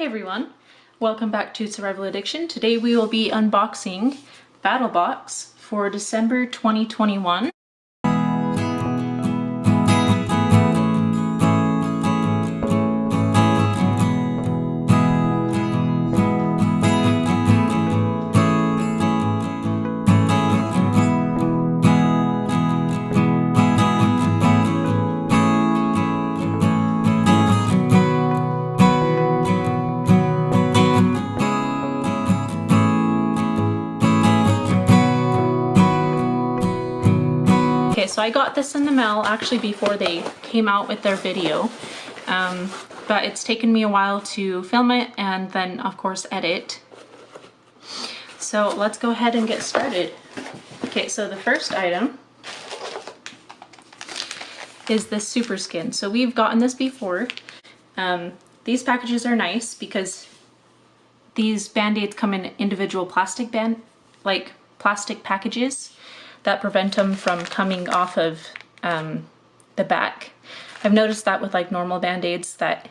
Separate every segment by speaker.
Speaker 1: Hey everyone, welcome back to Survival Addiction. Today we will be unboxing Battlbox for December 2021. Okay, so I got this in the mail actually before they came out with their video, but it's taken me a while to film it and then of course edit. So let's go ahead and get started. Okay, so the first item is this super skin. So we've gotten this before. These packages are nice because these band-aids come in individual plastic packages that prevent them from coming off of the back. I've noticed that with like normal band-aids that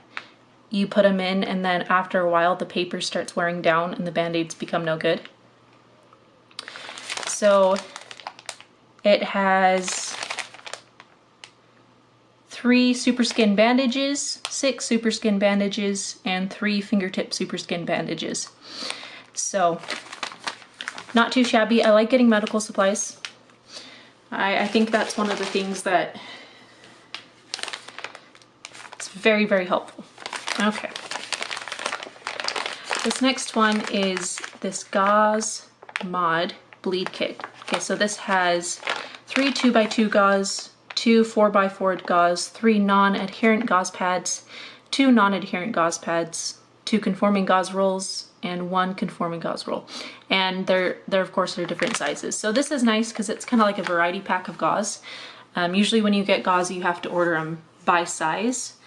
Speaker 1: you put them in and then after a while the paper starts wearing down and the band-aids become no good. So it has 3 super skin bandages, 6 super skin bandages, and 3 fingertip super skin bandages. So not too shabby. I like getting medical supplies. I think that's one of the things that it's very, very helpful. Okay. This next one is this gauze mod bleed kit. Okay, so this has 3 2x2 gauze, 2 4x4 gauze, 3 non-adherent gauze pads, 2 non-adherent gauze pads, 2 conforming gauze rolls, and 1 conforming gauze roll. And they're of course they're different sizes. So this is nice because it's kind of like a variety pack of gauze. Usually when you get gauze you have to order them by size.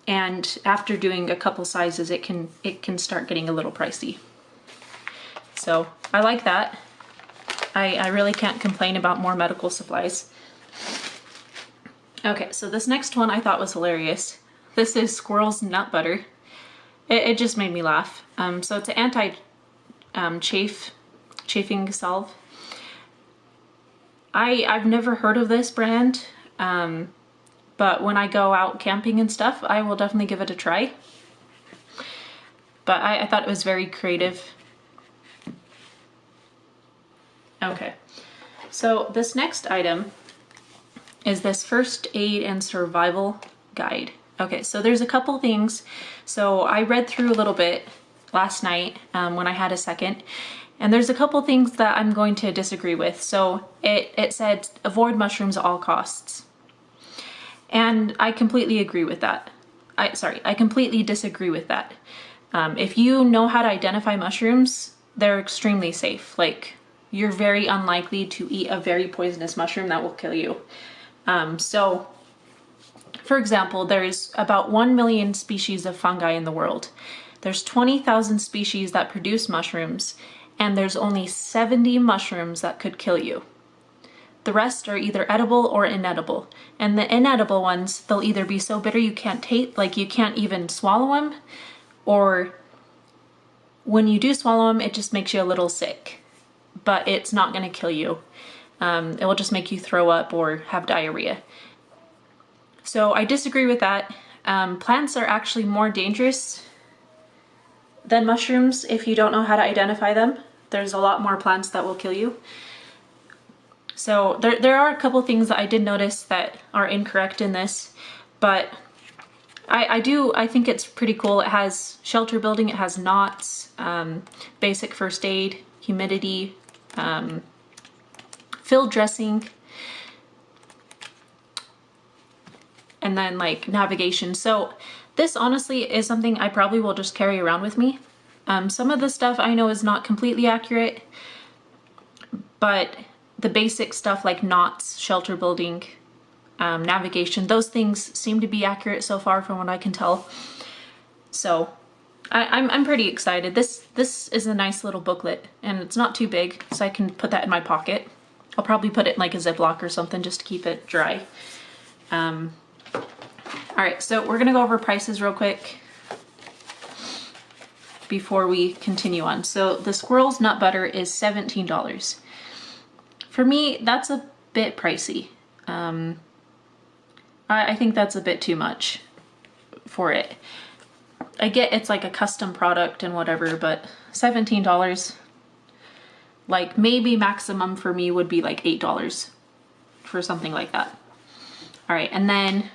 Speaker 1: And after doing a couple sizes it can start getting a little pricey. So I like that. I really can't complain about more medical supplies. Okay, so this next one I thought was hilarious. This is squirrel's nut butter. It just made me laugh. So it's an chafing salve. I've never heard of this brand, but when I go out camping and stuff, I will definitely give it a try. But I thought it was very creative. Okay, so this next item is this first aid and survival guide. Okay, so there's a couple things. So I read through a little bit last night when I had a second, and there's a couple things that I'm going to disagree with. So it said avoid mushrooms at all costs. And I completely agree with that. I completely disagree with that. If you know how to identify mushrooms, they're extremely safe. Like, you're very unlikely to eat a very poisonous mushroom that will kill you. So for example, there's about 1 million species of fungi in the world. There's 20,000 species that produce mushrooms, and there's only 70 mushrooms that could kill you. The rest are either edible or inedible. And the inedible ones, they'll either be so bitter you can't taste, like you can't even swallow them, or when you do swallow them, it just makes you a little sick. But it's not going to kill you. It will just make you throw up or have diarrhea. So I disagree with that. Plants are actually more dangerous than mushrooms if you don't know how to identify them. There's a lot more plants that will kill you. So there are a couple things that I did notice that are incorrect in this, but I think it's pretty cool. It has shelter building, it has knots, basic first aid, humidity, field dressing, and then like navigation. So this honestly is something I probably will just carry around with me. Some of the stuff I know is not completely accurate, but the basic stuff like knots, shelter building, navigation, those things seem to be accurate so far from what I can tell. So I'm pretty excited. This is a nice little booklet and it's not too big, so I can put that in my pocket. I'll probably put it in like a Ziploc or something just to keep it dry. All right, so we're gonna go over prices real quick. before we continue on. So the squirrel's nut butter is $17. For me, that's a bit pricey. I think that's a bit too much for it. I get it's like a custom product and whatever, but $17, like maybe maximum for me would be like $8 for something like that. All right, and then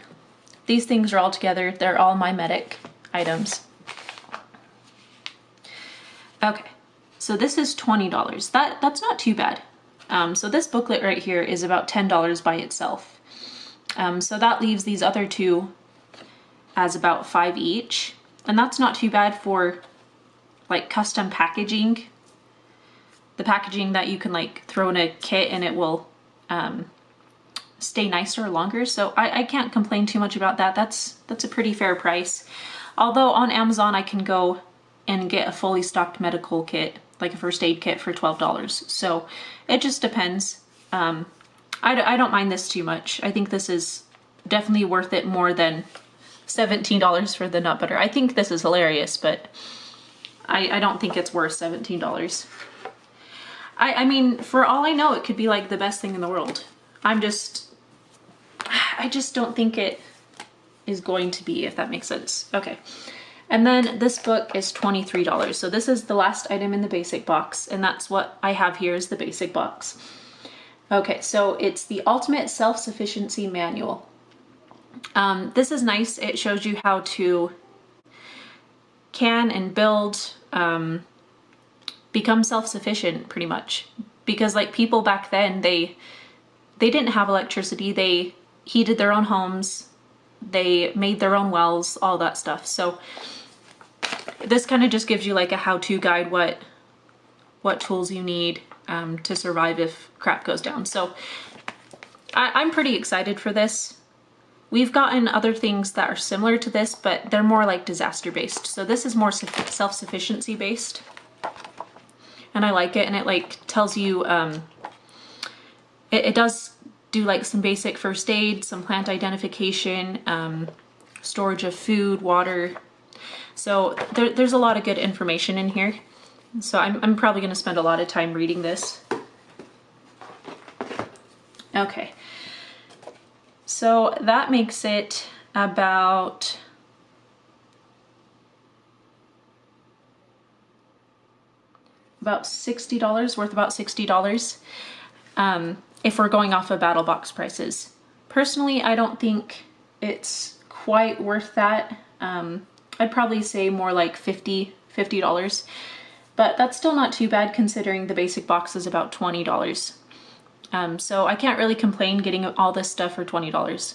Speaker 1: these things are all together. They're all my medic items. Okay, so this is $20. That's not too bad. So this booklet right here is about $10 by itself. So that leaves these other two as about $5 each. And that's not too bad for like custom packaging. The packaging that you can like throw in a kit and it will stay nicer longer. So I can't complain too much about that. That's a pretty fair price. Although on Amazon I can go and get a fully stocked medical kit, like a first aid kit, for $12. So it just depends. I don't mind this too much. I think this is definitely worth it more than $17 for the nut butter. I think this is hilarious, but I don't think it's worth $17. I mean, for all I know, it could be like the best thing in the world. I just don't think it is going to be, if that makes sense. Okay. And then this book is $23. So this is the last item in the basic box, and that's what I have here is the basic box. Okay, so it's the Ultimate Self-Sufficiency Manual. This is nice. It shows you how to can and build, become self-sufficient pretty much. Because like people back then, they didn't have electricity. They heated their own homes. They made their own wells, all that stuff. So this kind of just gives you like a how-to guide, what tools you need to survive if crap goes down. So I'm pretty excited for this. We've gotten other things that are similar to this, but they're more like disaster based. So this is more self-sufficiency based. And I like it, and it like tells you, it does do like some basic first aid, some plant identification, storage of food, water. So there's a lot of good information in here. So I'm probably going to spend a lot of time reading this. Okay. So that makes it about $60, worth about $60, if we're going off of Battlebox prices. Personally, I don't think it's quite worth that. I'd probably say more like $50, but that's still not too bad considering the basic box is about $20. So I can't really complain getting all this stuff for $20.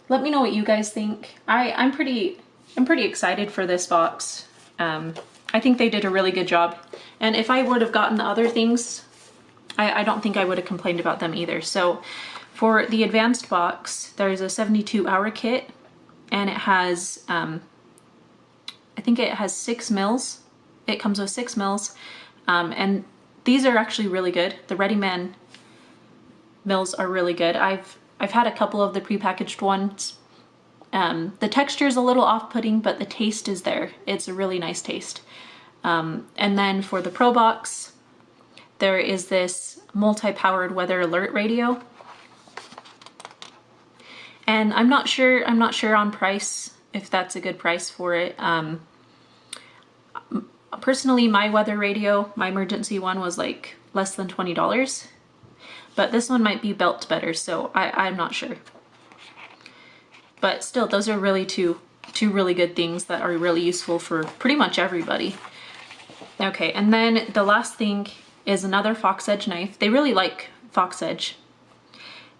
Speaker 1: Let me know what you guys think. I'm pretty excited for this box. I think they did a really good job. And if I would have gotten the other things, I don't think I would have complained about them either. So for the advanced box, there's a 72-hour kit, and it has, I think it has 6 mils. It comes with 6 mils. And these are actually really good. The Ready Man mills are really good. I've had a couple of the prepackaged ones. The texture is a little off-putting, but the taste is there. It's a really nice taste. And then for the Pro Box, there is this multi-powered weather alert radio. And I'm not sure on price, if that's a good price for it. Personally, my weather radio, my emergency one, was like less than $20. But this one might be built better, so I'm not sure. But still, those are really two really good things that are really useful for pretty much everybody. Okay, and then the last thing is another fox edge knife. They really like fox edge.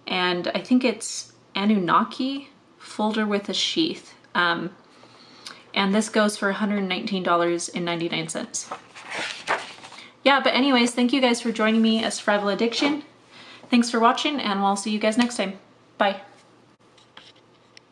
Speaker 1: And I think it's Anunnaki folder with a sheath. And this goes for $119.99. Yeah, but anyways, thank you guys for joining me as Survival Addiction. Thanks for watching, and we'll see you guys next time. Bye.